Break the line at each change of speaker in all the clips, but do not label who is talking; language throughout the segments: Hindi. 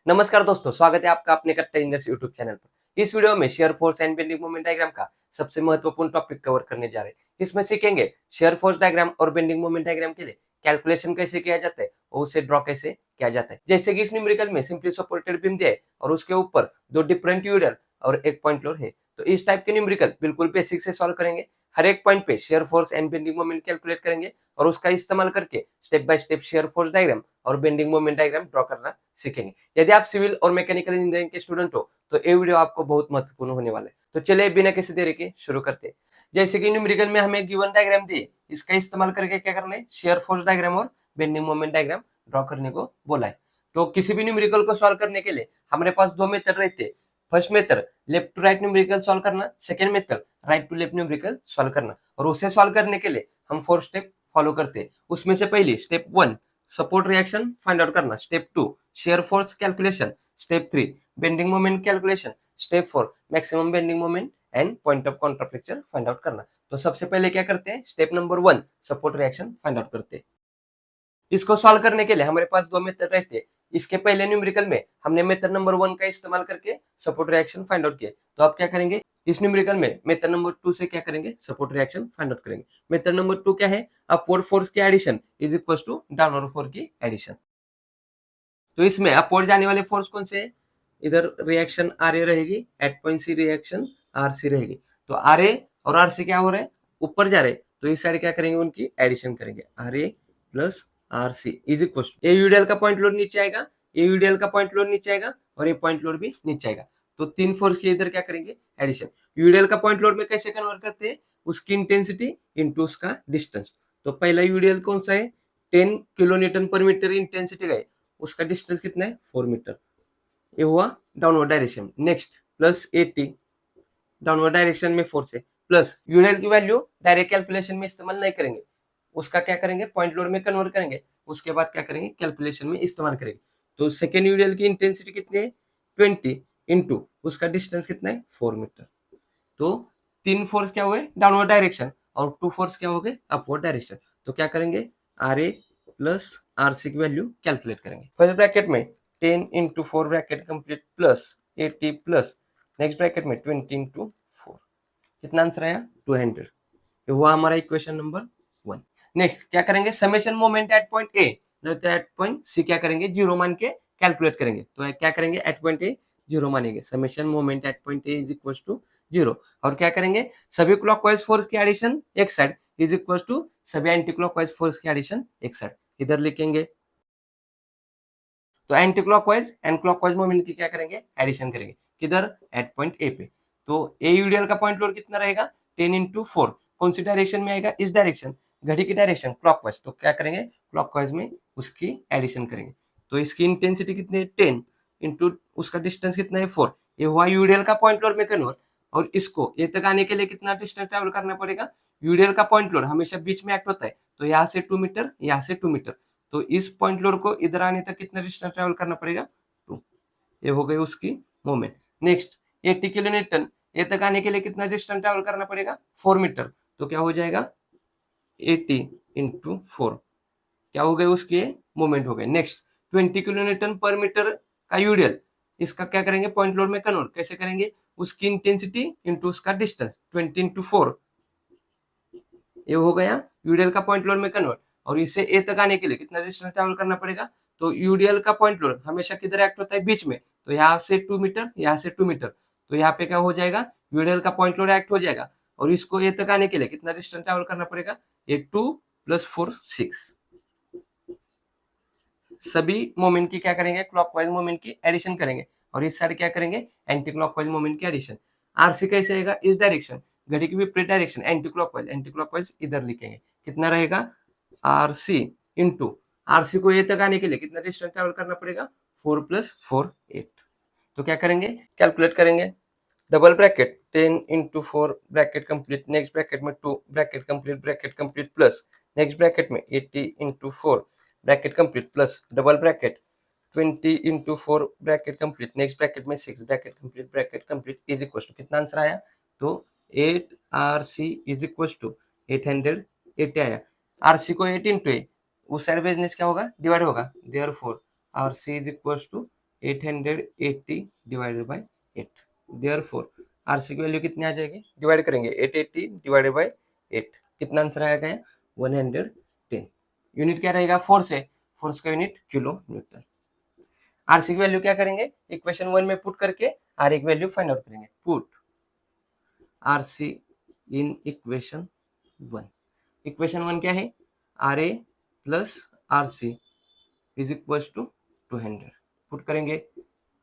नमस्कार दोस्तों, स्वागत है आपका अपने कट्टा इंडस्ट यूट्यूब चैनल पर। इस वीडियो में share force and bending moment diagram का सबसे महत्वपूर्ण टॉपिक कवर करने जा रहे हैं। इसमें सीखेंगे शेयर फोर्स डायग्राम और बेंडिंग मोमेंट डायग्राम के लिए कैलकुलेशन कैसे किया जाता है और उसे ड्रॉ कैसे किया जाता है। जैसे कि इस न्यूमेरिकल में सिंपली सपोर्टेड बीम दिया है और उसके ऊपर दो डिफरेंट यूडल और एक पॉइंट लोड है। तो इस टाइप के न्यूमेरिकल बिल्कुल बेसिक से सॉल्व करेंगे। हर एक पॉइंट पे share force and bending moment calculate करेंगे और उसका इस्तेमाल करके step by step shear force diagram और बेंडिंग मोमेंट डायग्राम ड्रॉ करना सीखेंगे। यदि आप सिविल और मैकेनिकल इंजीनियरिंग के स्टूडेंट हो तो ये वीडियो आपको बहुत महत्वपूर्ण होने वाला है। तो चलिए बिना किसी देरी के शुरू करते हैं। जैसे कि न्यूमेरिकल में हमें गिवन डायग्राम दिए, इसका इस्तेमाल करके क्या करना है, शेयर फोर्स डायग्राम और बेंडिंग मोमेंट डायग्राम ड्रॉ करने को बोला है। तो किसी भी न्यूमेरिकल को सॉल्व करने के लिए हमारे पास दो मेथड रहते हैं। First method left to right numerical solve करना, second method right to left numerical solve करना। और उसे सॉल्व करने के लिए हम 4 स्टेप फॉलो करते हैं। उसमें से पहली step 1 support reaction find out करना, step 2 shear force calculation, step 3 bending moment calculation, step 4 maximum bending moment and point of contraflexure find out करना। तो सबसे पहले क्या करते हैं, step number 1 support reaction find out करते हैं। इसको सॉल्व करने के लिए हमारे पास दो मेथड रहते हैं। इसके पहले न्यूमेरिकल में हमने मेथड नंबर 1 का इस्तेमाल करके सपोर्ट रिएक्शन फाइंड आउट किया। तो आप क्या करेंगे, इस न्यूमेरिकल में मेथड नंबर 2 से क्या करेंगे, सपोर्ट रिएक्शन फाइंड आउट करेंगे। मेथड नंबर 2 क्या है, अपवर्ड फोर्स की addition is equal to downward force की एडिशन। तो इसमें अपवर्ड जाने वाले फोर्स कौन से है, इधर रिएक्शन आर ए रहेगी, at point C reaction R C रहेगी। तो आर ए और आर सी क्या हो रहे हैं, ऊपर जा रहे हैं। तो इस साइड क्या करेंगे, उनकी एडिशन करेंगे, R A plus R C is equal to a UDL का पॉइंट लोड नीचे आएगा, ए यूडीएल का पॉइंट लोड नीचे आएगा और ये पॉइंट लोड भी नीचे आएगा। तो तीन फोर्स के इधर क्या करेंगे, एडिशन। यूडीएल का पॉइंट लोड में कैसे कन्वर्ट करते हैं, उसकी इंटेंसिटी इंटू उसका डिस्टेंस। तो पहला यूडीएल कौन सा है, 10 किलो न्यूटन पर मीटर इंटेंसिटी का है, उसका डिस्टेंस कितना है, 4 मीटर। ये हुआ downward direction. Next plus 80 downward direction में फोर्स है, प्लस यूनिट की वैल्यू डायरेक्ट कैलकुलेशन में इस्तेमाल नहीं करेंगे, उसका क्या करेंगे, पॉइंट लोड में कन्वर्ट करेंगे। उसके बाद क्या करेंगे, कैलकुलेशन में इस्तेमाल करेंगे। तो सेकेंड यूनिट की इंटेंसिटी कितनी है, 20 इंटू उसका डिस्टेंस कितना है, 4 मीटर। तो तीन फोर्स क्या हुए, डाउनवर्ड डायरेक्शन, और 2 फोर्स क्या हो गए, अपवर्ड डायरेक्शन। तो क्या करेंगे, R A plus R C की वैल्यू कैलकुलेट करेंगे। फर्स्ट ब्रैकेट में 10 into 4 bracket complete plus 80 plus next bracket में 20 इंटू 4, कितना आंसर आया, 200। ये हुआ हमारा इक्वेशन नंबर 1। नेक्स्ट क्या करेंगे, समेशन मोमेंट एट पॉइंट ए, नहीं तो एट पॉइंट सी क्या करेंगे, जीरो मान के कैलकुलेट करेंगे। तो क्या करेंगे, एट पॉइंट ए जीरो मानेंगे, summation moment at point A is equal to zero. और क्या करेंगे, सभी क्लॉकवाइज फोर्स की एडिशन एक साइड इज इक्वल टू सभी एंटी क्लॉकवाइज फोर्स की एडिशन एक साइड, इधर लिखेंगे। तो anti clockwise and clockwise moment की क्या करेंगे, एडिशन करेंगे, किधर, एट पॉइंट ए पे। तो ए यूडीएल का पॉइंट लोड कितना रहेगा, 10 इंटू 4, कौन सी डायरेक्शन में आएगा, इस डायरेक्शन, घड़ी की डायरेक्शन क्लॉकवाइज। तो क्या करेंगे, क्लॉकवाइज में उसकी एडिशन करेंगे। तो इसकी इंटेंसिटी कितनी है, 10 इंटू उसका डिस्टेंस कितना है, 4। ये हुआ यूडीएल का पॉइंट लोड में कन्वर्ट। और इसको ये तक आने के लिए कितना डिस्टेंस ट्रेवल करना पड़ेगा, यूडीएल का पॉइंट लोड हमेशा बीच में एक्ट होता है। तो यहाँ से 2 मीटर, यहाँ से 2 मीटर। तो इस पॉइंट लोड को इधर आने तक कितना डिस्टेंस ट्रेवल करना पड़ेगा, 2। ये हो गई उसकी मूवमेंट। नेक्स्ट 80 किलो न्यूटन, ये तक आने के लिए कितना डिस्टेंस ट्रेवल करना पड़ेगा, 4 मीटर। तो क्या हो जाएगा, 80 इंटू 4, क्या हो गए, उसके मूवमेंट हो गए। नेक्स्ट 20 किलो न्यूटन पर मीटर का यूडीएल, इसका क्या करेंगे, पॉइंट लोड में कन्वर्ट कैसे करेंगे, उसकी इंटेंसिटी इंटू उसका डिस्टेंस, 20 इंटू 4, ये हो गया यूडीएल का पॉइंट लोड में कन्वर्ट। और इसे ए तक आने के लिए कितना डिस्टेंस ट्रेवल करना पड़ेगा। तो यूडीएल का पॉइंट लोड हमेशा किधर एक्ट होता है, बीच में। तो यहाँ से 2 मीटर, यहाँ से 2 मीटर। तो यहाँ पे क्या हो जाएगा, यूडीएल का पॉइंट लोड एक्ट हो जाएगा। और इसको ए तक आने के लिए कितना डिस्टेंस ट्रेवल करना पड़ेगा, ये 2 प्लस 4 6। सभी मोमेंट की क्या करेंगे, क्लॉकवाइज मोमेंट की एडिशन करेंगे। और इस साइड क्या करेंगे, एंटी क्लॉकवाइज मोमेंट की एडिशन। आरसी कैसे आएगा, इस डायरेक्शन, घड़ी की विपरीत direction, anti clockwise, anti clockwise इधर लिखेंगे। कितना रहेगा, आर सी इंटू आरसी को ए तक आने के लिए कितना डिस्टेंस ट्रेवल करना पड़ेगा, 4 प्लस 4 8। तो क्या करेंगे, कैलकुलेट करेंगे। Double bracket 10 into 4 bracket complete, next bracket में 2 bracket complete plus next bracket में 80 into 4 bracket complete plus double bracket 20 into 4 bracket complete, next bracket में 6 bracket complete is equal to, कितना आंसर आया, तो 8 R C is equal to 880 आया। आर को 8 इंटू ए, उस साइड बिजनेस क्या होगा, डिवाइड होगा, therefore R C is equal to 880 divided by 8। Therefore RC की वैल्यू कितनी आ जाएगी, डिवाइड करेंगे 880 डिवाइडेड बाय 8, कितना आंसर आएगा 110। यूनिट क्या रहेगा, फोर्स है, फोर्स का यूनिट किलो न्यूटन। आरसी की वैल्यू क्या करेंगे, इक्वेशन 1 में पुट करके आर की वैल्यू फाइंड आउट करेंगे। Put RC in equation 1। Equation 1 क्या है, R A plus R C is equal to 200। Put करेंगे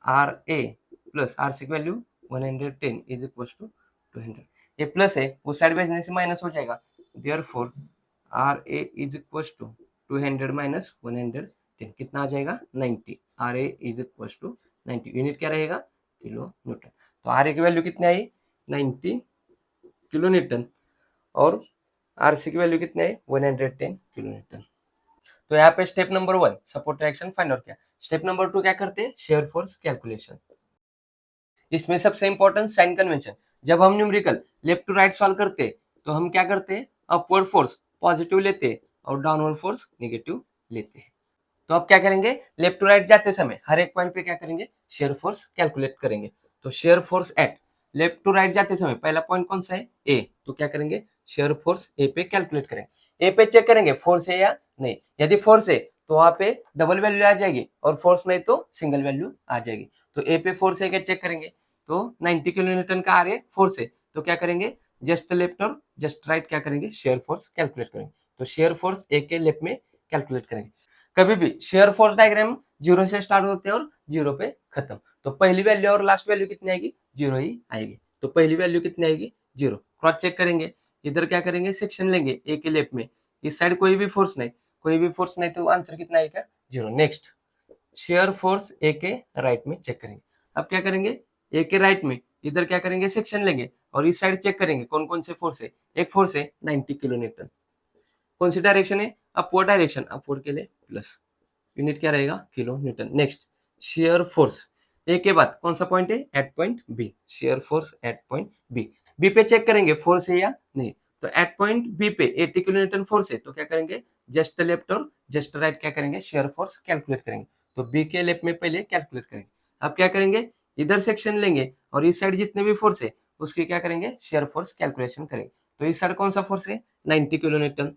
R A plus R C की वैल्यू 110 इज इक्वल टू 200। ये प्लस है, उस साइड भेजने से माइनस हो जाएगा। Therefore R A is equal to 200 minus 110, कितना आ जाएगा 90। R A is equal to 90, unit क्या रहेगा, किलो न्यूटन। तो आर ए की वैल्यू कितनी आई, 90 किलो न्यूटन, और आर सी की वैल्यू कितनी आई, 110 किलो न्यूटन। तो यहाँ पे step number 1 support reaction find out किया। स्टेप नंबर 2 क्या करते हैं, शेयर फोर्स कैलकुलेशन। इसमें सबसे इंपॉर्टेंट साइन कन्वेंशन। जब हम numerical left to right solve करते हैं तो हम क्या करते हैं, अपवर्ड फोर्स पॉजिटिव लेते हैं और डाउनवर्ड फोर्स नेगेटिव लेते हैं। तो अब क्या करेंगे, लेफ्ट टू राइट जाते समय हर एक पॉइंट पे क्या करेंगे, शेयर फोर्स कैलकुलेट करेंगे। तो shear force at left to right जाते समय पहला पॉइंट कौन सा है, ए, तो क्या करेंगे, शेयर फोर्स ए पे कैलकुलेट करेंगे। ए पे चेक करेंगे फोर्स है या नहीं, यदि फोर्स है तो वहां पे डबल वैल्यू आ जाएगी, और फोर्स नहीं तो सिंगल वैल्यू आ जाएगी। तो ए पे फोर्स है क्या चेक करेंगे, तो 90 किलो न्यूटन का आ रहे फोर्स है, तो क्या करेंगे, जस्ट लेफ्ट और जस्ट राइट क्या करेंगे, शेयर फोर्स कैलकुलेट करेंगे। तो शेयर फोर्स ए के लेफ्ट में कैलकुलेट करेंगे। कभी भी शेयर फोर्स डायग्राम 0 से स्टार्ट होते हैं और 0 पे खत्म। तो पहली वैल्यू और लास्ट वैल्यू कितनी आएगी, 0 ही आएगी। तो पहली वैल्यू कितनी आएगी, 0। क्रॉस चेक करेंगे, इधर क्या करेंगे, सेक्शन लेंगे ए के लेफ्ट में, इस साइड कोई भी फोर्स नहीं, तो आंसर कितना आएगा, 0। नेक्स्ट शेयर फोर्स ए के राइट में चेक करेंगे। अब क्या करेंगे, ए के राइट में इधर क्या करेंगे, सेक्शन लेंगे और इस साइड चेक करेंगे कौन कौन से फोर्स है। एक फोर्स है 90 किलो न्यूटन, कौन सी डायरेक्शन है, अपवर्ड डायरेक्शन, अपवर्ड के लिए प्लस, यूनिट क्या रहेगा, kilo newton. Next shear force A के बाद कौन सा पॉइंट है, at point B, shear force at point B. B पे चेक करेंगे फोर्स है या नहीं, तो एट पॉइंट बी पे 80 किलो न्यूटन फोर्स है, तो क्या करेंगे, जस्ट लेफ्ट और जस्ट राइट क्या करेंगे, शेयर फोर्स कैलकुलेट करेंगे। तो बी के लेफ्ट में पहले कैलकुलेट करेंगे। अब क्या करेंगे, इधर सेक्शन लेंगे और इस साइड जितने भी फोर्स है उसकी क्या करेंगे, शेयर फोर्स कैलकुलेशन करेंगे। तो इस साइड कौन सा फोर्स है, 90 kilo Newton,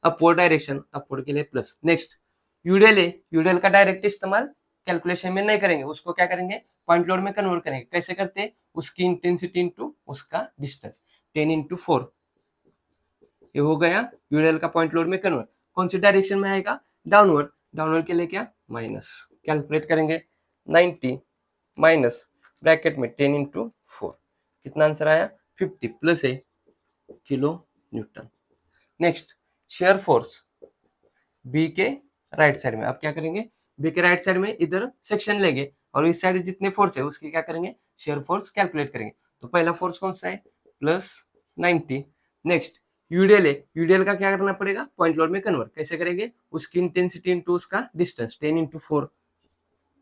upward direction, upward के लिए प्लस। नेक्स्ट यूडेल है, यूडेल का डायरेक्ट इस्तेमाल कैलकुलेशन में नहीं करेंगे, उसको क्या करेंगे, पॉइंट लोड में कन्वर्ट करेंगे। कैसे करते हैं, उसकी इंटेंसिटी इंटू उसका डिस्टेंस, 10 इंटू 4, ये हो गया यूडेल का पॉइंट लोड में कन्वर्ट। कौन सी डायरेक्शन में आएगा, डाउनवर्ड, डाउनवर्ड के लिए क्या, माइनस, कैलकुलेट करेंगे 90 माइनस ब्रैकेट में 10 इंटू 4, कितना आंसर आया, 50 प्लस है kilo newton. Next shear force B के राइट साइड में, अब क्या करेंगे, बी के राइट साइड में इधर सेक्शन लेंगे और इस साइड जितने फोर्स है उसकी क्या करेंगे, शेयर फोर्स कैलकुलेट करेंगे। तो पहला फोर्स कौन सा है, प्लस 90। नेक्स्ट यूडीएल है, यूडीएल का क्या करना पड़ेगा, पॉइंट लोड में कन्वर्ट। कैसे करेंगे, उसकी इंटेंसिटी इंटू उसका डिस्टेंस, 10 इंटू 4,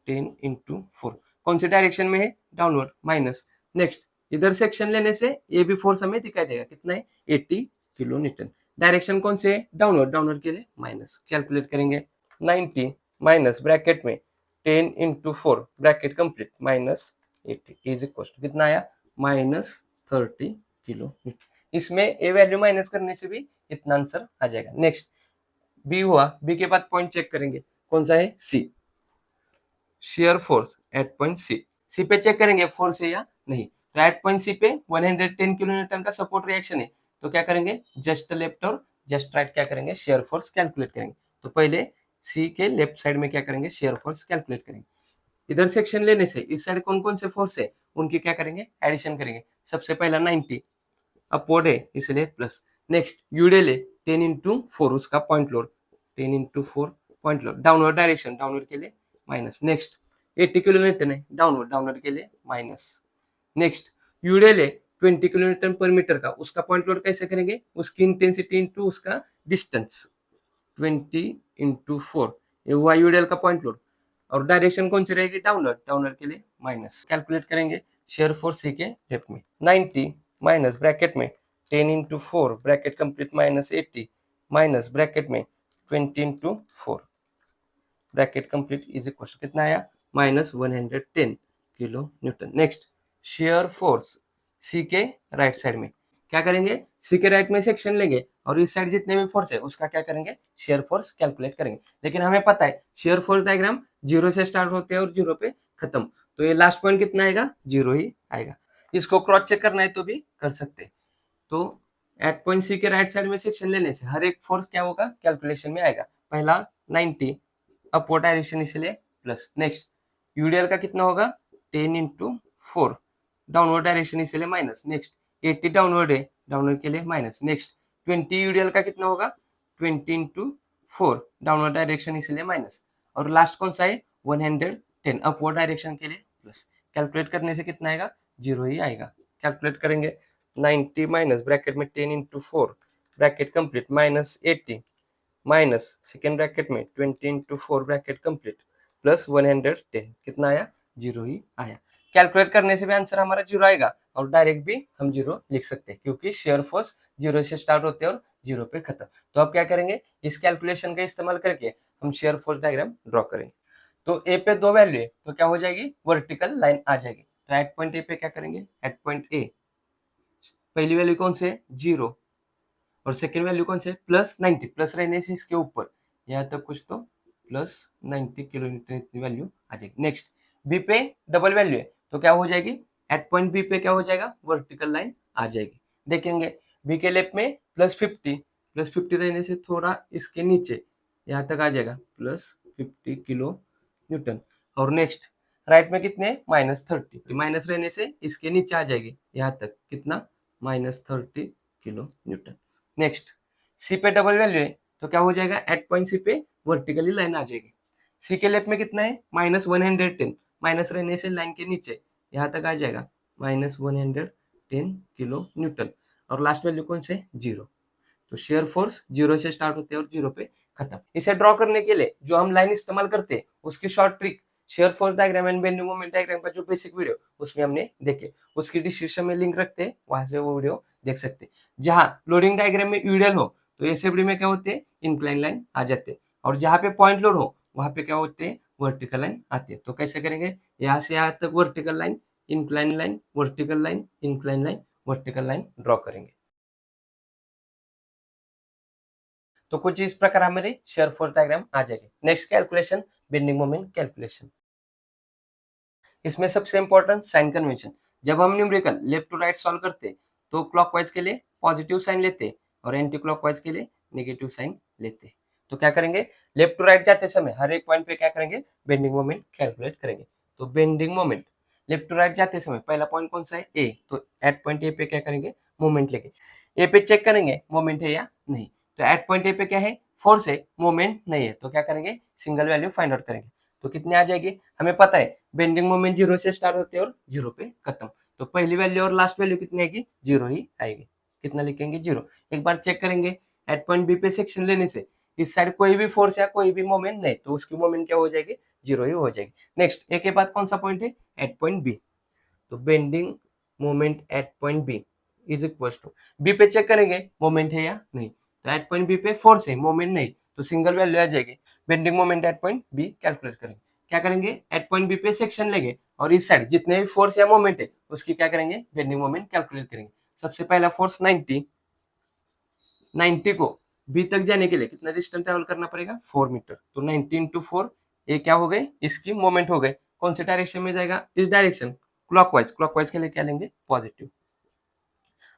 10 इंटू 4, कौन सी डायरेक्शन में है, डाउनवर्ड, माइनस। नेक्स्ट इधर सेक्शन लेने से ये भी फोर्स हमें दिखाई देगा, कितना है, 80 किलो न्यूटन। डायरेक्शन कौन से है, डाउनवर्ड, डाउनवर्ड के लिए माइनस, कैलकुलेट करेंगे 90 माइनस ब्रैकेट में 10 into 4 bracket complete minus 80 is equal to कितना आया, माइनस 30 किलो न्यूटन। इसमें ए वैल्यू माइनस करने से भी इतना आंसर आ जाएगा। नेक्स्ट बी हुआ, बी के बाद पॉइंट चेक करेंगे कौन सा है, C, shear force at point C. C पे चेक करेंगे फोर्स है या नहीं, तो एट पॉइंट सी पे 110 किलो न्यूटन का सपोर्ट रिएक्शन है, तो क्या करेंगे, जस्ट लेफ्ट और जस्ट राइट क्या करेंगे, शेयर फोर्स कैलकुलेट करेंगे। तो पहले सी के लेफ्ट साइड में क्या करेंगे, शेयर फोर्स कैलकुलेट करेंगे। इधर सेक्शन लेने से इस साइड कौन कौन से फोर्स है उनकी क्या करेंगे, एडिशन करेंगे। सबसे पहला 90 अपवर्ड है इसलिए प्लस। नेक्स्ट यूडेल है 10 इंटू 4 उसका point load, 10 into 4 point load, downward direction, downward के लिए माइनस। नेक्स्ट 80 किलो न्यूटन है, डाउनवर्ड, डाउनवर्ड के लिए माइनस। नेक्स्ट यूडेल है 20 किलो न्यूटन पर मीटर का, उसका पॉइंट लोड कैसे करेंगे, उसकी इंटेंसिटी इंटू उसका डिस्टेंस, 20 इंटू 4, ये हुआ यूडेल का पॉइंट लोड। और डायरेक्शन कौन सी रहेगी, डाउनवर्ड, डाउनवर्ड के लिए माइनस, कैलकुलेट करेंगे शेयर फोर्स सी के लेफ्ट में 90 माइनस ब्रैकेट में 10 into 4 bracket complete minus 80 minus bracket में 20 into 4 bracket complete is equal कितना आया, minus 110 kilo newton. Next shear force C के राइट साइड में क्या करेंगे, सी के राइट में सेक्शन लेंगे और इस साइड जितने भी फोर्स है उसका क्या करेंगे, शेयर फोर्स कैलकुलेट करेंगे। लेकिन हमें पता है शेयर फोर्स डायग्राम 0 से स्टार्ट होते हैं और 0 पे खत्म, तो ये लास्ट पॉइंट कितना आएगा, 0 ही आएगा। इसको क्रॉस चेक करना है तो भी कर सकते हैं। तो एट पॉइंट सी के राइट साइड में सेक्शन लेने से हर एक फोर्स क्या होगा, कैलकुलेशन में आएगा। पहला 90 अपवर्ड डायरेक्शन इसलिए प्लस। नेक्स्ट यूडीएल का कितना होगा 10 इंटू 4 डाउनवर्ड डायरेक्शन इसलिए माइनस। नेक्स्ट 80 डाउनवर्ड है, डाउनवर्ड के लिए माइनस। नेक्स्ट 20 यूडीएल का कितना होगा 20 इंटू 4 डाउनवर्ड डायरेक्शन इसलिए माइनस। और लास्ट कौन सा है 110 अपवर्ड डायरेक्शन के लिए प्लस। कैलकुलेट करने से कितना आएगा, 0 ही आएगा। कैलकुलेट करेंगे 90 माइनस ब्रैकेट में 10 into 4 bracket complete minus 80 minus second bracket में 20 इंटू 4 ब्रैकेट कंप्लीट प्लस 110 कितना आया, 0 ही आया। कैलकुलेट करने से भी आंसर हमारा 0 आएगा और डायरेक्ट भी हम 0 लिख सकते हैं क्योंकि शेयर फोर्स 0 से स्टार्ट होते हैं और 0 पे खत्म। तो अब क्या करेंगे, इस कैलकुलेशन का इस्तेमाल करके हम शेयर फोर्स डायग्राम ड्रॉ करेंगे। तो ए पे 2 वैल्यू है तो क्या हो जाएगी, वर्टिकल लाइन आ जाएगी। तो एट पॉइंट ए पे क्या करेंगे, एट पॉइंट ए पहली वैल्यू कौन से 0 और सेकेंड वैल्यू कौन से प्लस 90, प्लस रहने से इसके ऊपर यहाँ तक कुछ तो प्लस 90 किलोमीटर इतनी वैल्यू आ जाएगी। नेक्स्ट बी पे डबल वैल्यू है तो क्या हो जाएगी, एट पॉइंट बी पे क्या हो जाएगा, वर्टिकल लाइन आ जाएगी। देखेंगे बी के लेफ्ट में प्लस 50 रहने से थोड़ा इसके नीचे यहाँ तक आ जाएगा प्लस 50 किलो न्यूटन। और नेक्स्ट राइट में कितने माइनस 30, माइनस रहने से इसके नीचे आ जाएगी यहाँ तक कितना माइनस 30 किलो न्यूटन। नेक्स्ट सी पे डबल वैल्यू है तो क्या हो जाएगा, एट पॉइंट सी पे वर्टिकली लाइन आ जाएगी। सी के लेफ्ट में कितना है माइनस 110, माइनस रहने से लाइन के नीचे यहाँ तक आ जाएगा माइनस 110 किलो न्यूटन। और लास्ट वैल्यू कौन से 0। तो शेयर फोर्स 0 से स्टार्ट होते हैं और 0 पे खत्म। इसे ड्रॉ करने के लिए जो हम लाइन इस्तेमाल करते हैं उसकी short trick shear force diagram and bending moment diagram का जो बेसिक वीडियो उसमें हमने देखे, उसकी डिस्क्रिप्शन में लिंक रखते हैं, वहां से वो वीडियो देख सकते हैं। जहां लोडिंग डायग्राम में यूडियल हो तो एसएफडी में क्या होते हैं, इंक्लाइन लाइन आ जाते हैं, और जहां पे पॉइंट लोड हो वहां पे क्या होते हैं, वर्टिकल लाइन आती है। तो कैसे करेंगे, यहाँ से यहाँ तक vertical line, incline line, vertical line, incline line, vertical line draw करेंगे। तो कुछ इस प्रकार हमारी शेयर फोर्स डायग्राम आ जाएगी। Next calculation, bending moment calculation. इसमें सबसे इंपॉर्टेंट साइन कन्वेंशन। जब हम numerical left to right solve करते तो क्लॉकवाइज के लिए पॉजिटिव साइन लेते और एंटी क्लॉकवाइज के लिए नेगेटिव साइन लेते। तो क्या करेंगे, लेफ्ट टू राइट जाते समय हर एक पॉइंट पे क्या करेंगे, बेंडिंग मोमेंट कैलकुलेट करेंगे। तो bending moment left to right जाते समय पहला पॉइंट कौन सा है, ए। तो एट पॉइंट ए पे क्या करेंगे, मोमेंट लेके ए पे चेक करेंगे मोमेंट है या नहीं। तो एट पॉइंट ए पे क्या है, फोर्स है, मोमेंट नहीं है, तो क्या करेंगे, सिंगल वैल्यू फाइंड आउट करेंगे। तो कितने आ जाएगी, हमें पता है बेंडिंग मोमेंट 0 से स्टार्ट होते हैं और 0 पे खत्म। तो पहली वैल्यू और लास्ट वैल्यू कितनी आएगी, 0 ही आएगी। कितना लिखेंगे, 0। एक बार चेक करेंगे एट पॉइंट बी पे सेक्शन लेने से इस साइड कोई भी फोर्स या कोई भी मोमेंट नहीं, तो उसकी मोमेंट क्या हो जाएगी, 0 ही हो जाएगी। नेक्स्ट ए के बाद कौन सा पॉइंट है, एट पॉइंट बी। तो bending moment at point B is equal to, B पे चेक करेंगे मोमेंट है या नहीं। तो एट पॉइंट बी पे फोर्स है, मोमेंट नहीं, तो सिंगल वैल्यू आ जाएगी। Bending moment at point B calculate करेंगे। क्या करेंगे, एट पॉइंट बी पे सेक्शन लेंगे और इस साइड जितने भी फोर्स या मोमेंट है उसकी क्या करेंगे, बेंडिंग मोमेंट कैलकुलेट करेंगे। सबसे पहला फोर्स 90 को बी तक जाने के लिए कितना डिस्टेंस ट्रेवल करना पड़ेगा, 4 मीटर। तो 90 इंटू 4 ये क्या हो गए, इसकी मोमेंट हो गए। कौन से डायरेक्शन में जाएगा, इस डायरेक्शन, क्लॉकवाइज। क्लॉकवाइज के लिए क्या लेंगे, पॉजिटिव।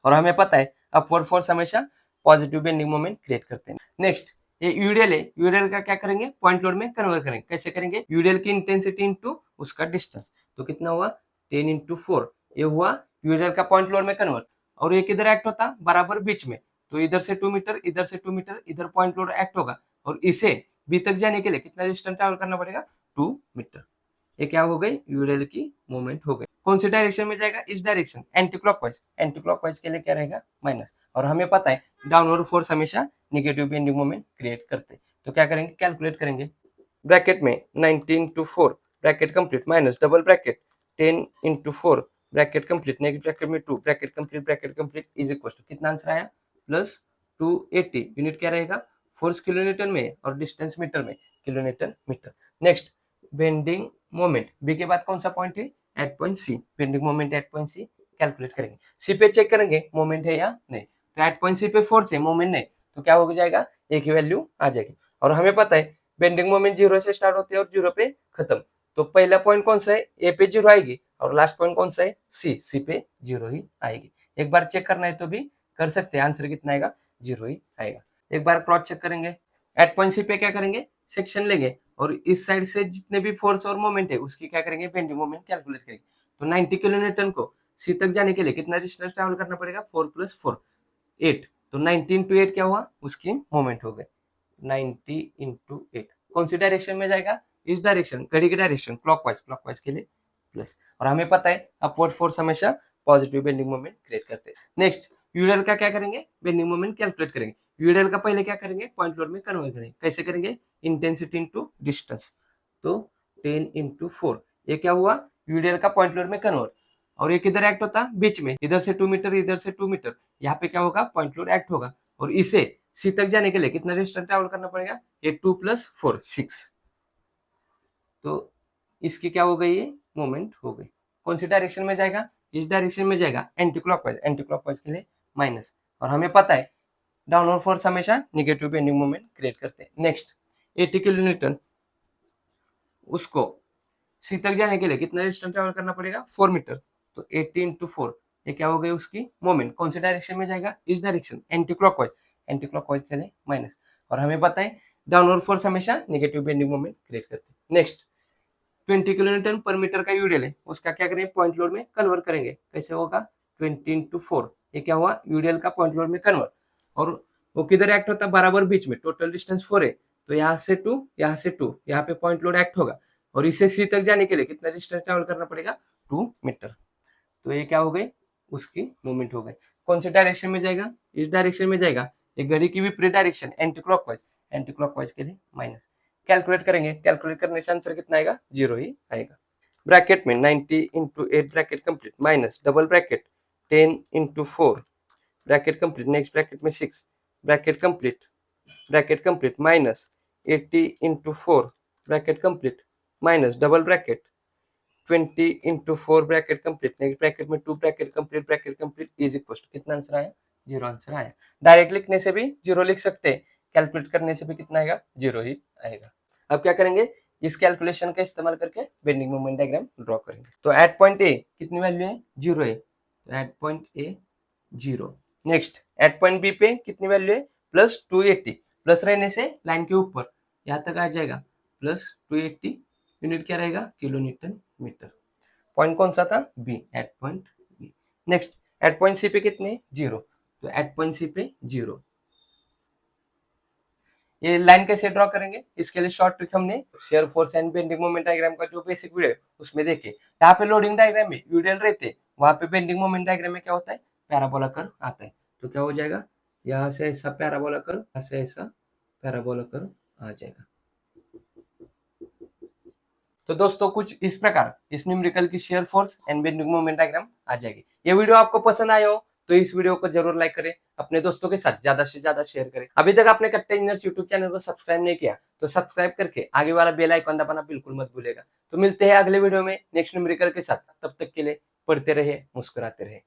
और हमें पता है अपवर्ड फोर्स हमेशा पॉजिटिव बेंडिंग मोमेंट क्रिएट करते हैं। नेक्स्ट ये यूडियल है, यूडियल का क्या करेंगे, पॉइंट लोड में कन्वर्ट करेंगे। कैसे करेंगे, यूडियल की इंटेंसिटी इंटू उसका डिस्टेंस। तो कितना हुआ 10 इंटू 4, ये हुआ यूडियल का पॉइंट लोड में कन्वर्ट। और ये किधर एक्ट होता, बराबर बीच में। तो इधर से 2 मीटर, इधर से 2 मीटर, इधर पॉइंट लोड एक्ट होगा। और इसे बी तक जाने के लिए कितना डिस्टेंस ट्रैवल करना पड़ेगा, 2 मीटर। ये क्या हो गई, यूडियल की मूवमेंट हो गई। कौन सी डायरेक्शन में जाएगा, इस direction, anti clockwise. Anti clockwise के लिए क्या रहेगा, माइनस। और हमें पता है डाउनवर्ड फोर्स हमेशा नेगेटिव बेंडिंग मोमेंट क्रिएट करते हैं। तो क्या करेंगे, कैलकुलेट करेंगे। ब्रैकेट में 90 into 4 bracket complete minus double bracket 10 into 4 bracket complete next bracket में 2 bracket complete is equal to कितना आंसर आया, प्लस 280। यूनिट क्या रहेगा, फोर्स किलोमीटर में और डिस्टेंस मीटर में, kilometre metre. Next bending moment, B के बाद कौन सा पॉइंट है, at point C, bending moment at point C calculate करेंगे। सी पे चेक करेंगे मोमेंट है या नहीं, तो एट पॉइंट सी पे फोर्स है, मोमेंट नहीं, तो क्या हो जाएगा, ए की वैल्यू आ जाएगी। और हमें पता है बेंडिंग मोमेंट 0 से स्टार्ट होते हैं और 0 पे खत्म, तो पहला पॉइंट कौन सा है, ए पे 0 आएगी, और लास्ट पॉइंट कौन सा है, सी पे 0 ही आएगी। एक बार चेक करना है तो भी कर सकते हैं, आंसर कितना आएगा, 0 ही आएगा। एक बार क्रॉस चेक करेंगे, एट पॉइंट सी पे क्या करेंगे, सेक्शन लेंगे और इस साइड से जितने भी फोर्स और मोमेंट है उसकी क्या करेंगे, बेंडिंग मोमेंट कैलकुलेट करेंगे। तो 90 किलो न्यूटन को सी तक जाने के लिए कितना डिस्टेंस ट्रैवल करना पड़ेगा, 4 + 4 8, तो 90 × 8 क्या हुआ, उसकी मोमेंट हो गई 90 × 8। कौन सी डायरेक्शन में जाएगा, इस डायरेक्शन, घड़ी की डायरेक्शन क्लॉकवाइज के लिए प्लस। और हमें पता है अपवर्ड फोर्स हमेशा पॉजिटिव बेंडिंग मोमेंट क्रिएट करते हैं। नेक्स्ट यूडल का क्या करेंगे, बेंडिंग मोमेंट कैलकुलेट करेंगे। यूडल का पहले क्या करेंगे, पॉइंट लोड में कन्वर्ट करेंगे। कैसे करेंगे, इंटेंसिटी इनटू डिस्टेंस, तो 10 × 4, ये क्या हुआ, यूडल का पॉइंट लोड में कन्वर्ट। और ये किधर एक्ट होता, बीच में, इधर से 2 मीटर, इधर से 2 मीटर, यहाँ पे क्या होगा, पॉइंट लोड एक्ट होगा। और इसे सी तक जाने के लिए कितना डिस्टेंस ट्रैवल करना पड़ेगा, ये 2 + 4 6, तो इसकी क्या हो गई, ये मोमेंट हो गई। कौन सी डायरेक्शन में जाएगा, इस डायरेक्शन में जाएगा, एंटी क्लॉकवाइज के लिए माइनस। और हमें पता है डाउनवर्ड फोर्स हमेशा निगेटिव बेंडिंग मोमेंट क्रिएट करते हैं। नेक्स्ट 80 किलो न्यूटन, उसको सी तक जाने के लिए कितना डिस्टेंस ट्रैवल करना पड़ेगा, 4 मीटर, तो 80 × 4, ये क्या हो गई उसकी मोमेंट। कौन सी डायरेक्शन में जाएगा, इस डायरेक्शन, एंटी क्लॉकवाइज के लिए माइनस। और हमें पता है डाउनवर्ड फोर्स हमेशा निगेटिव बेंडिंग मोमेंट क्रिएट करते हैं। नेक्स्ट 20 किलो न्यूटन पर मीटर का यूडीएल है, उसका क्या करेंगे, पॉइंट लोड में कन्वर्ट करेंगे। कैसे होगा, 20 × 4, ये क्या हुआ, यूडीएल का पॉइंट लोड में कन्वर्ट। और वो किधर एक्ट होता है, बराबर बीच में, टोटल डिस्टेंस 4 है, तो यहाँ से 2, यहाँ से 2, यहाँ पे पॉइंट लोड एक्ट होगा। और इसे सी तक जाने के लिए कितना डिस्टेंस ट्रेवल करना पड़ेगा, 2 मीटर, तो ये क्या हो गई, उसकी मूवमेंट हो गई। कौन से डायरेक्शन में जाएगा, इस डायरेक्शन में जाएगा, ये घड़ी की विपरीत डायरेक्शन, एंटी क्लॉकवाइज के लिए माइनस। कैलकुलेट करेंगे, कैलकुलेट करने से आंसर कितना आएगा, 0 ही आएगा। ब्रैकेट में 90 × 8 bracket complete minus double bracket 10 × 4 bracket complete, next bracket में 6 bracket complete minus 80 × 4 bracket complete minus double bracket 20 × 4 bracket complete, next bracket में 2 bracket complete is equal to, कितना आंसर आया, 0 आंसर आया। डायरेक्ट लिखने से भी 0 लिख सकते हैं, कैलकुलेट करने से भी कितना आएगा, 0 ही आएगा। अब क्या करेंगे, इस कैलकुलेशन का इस्तेमाल करके बेंडिंग मोमेंट डायग्राम ड्रॉ करेंगे। तो एट पॉइंट ए कितनी वैल्यू है, 0 है, तो at point A 0। Next at point B पे कितनी वैल्यू है, +280, प्लस रहने से लाइन के ऊपर यहाँ तक आ जाएगा, +280, यूनिट क्या रहेगा, किलो न्यूटन मीटर। पॉइंट कौन सा था, B, at point B. Next at point C पे कितने, 0, तो एट पॉइंट सी पे 0। ये लाइन कैसे ड्रॉ करेंगे, इसके लिए शॉर्ट ट्रिक हमने share force and bending moment diagram का जो बेसिक वीडियो है उसमें देखे। यहाँ पे लोडिंग डायग्राम में यूडीएल रहते, वहां पे बेंडिंग मोमेंट डायग्राम में क्या होता है, पैराबोला कर्व आता है। तो क्या हो जाएगा, यहाँ से ऐसा पैराबोला कर्व, यहाँ से ऐसा पैराबोला कर्व आ जाएगा। तो दोस्तों कुछ इस प्रकार इस न्यूमेरिकल की shear force and bending moment diagram आ जाएगी। ये वीडियो आपको पसंद आया हो तो इस वीडियो को जरूर लाइक करें, अपने दोस्तों के साथ ज्यादा से ज्यादा शेयर करें। अभी तक आपने कट्टा इंजीनियर्स यूट्यूब चैनल को सब्सक्राइब नहीं किया तो सब्सक्राइब करके आगे वाला बेल आइकन दबाना बिल्कुल मत भूलेगा। तो मिलते हैं अगले वीडियो में नेक्स्ट न्यूमेरिकल के साथ, तब तक के लिए पढ़ते रहे, मुस्कुराते रहे।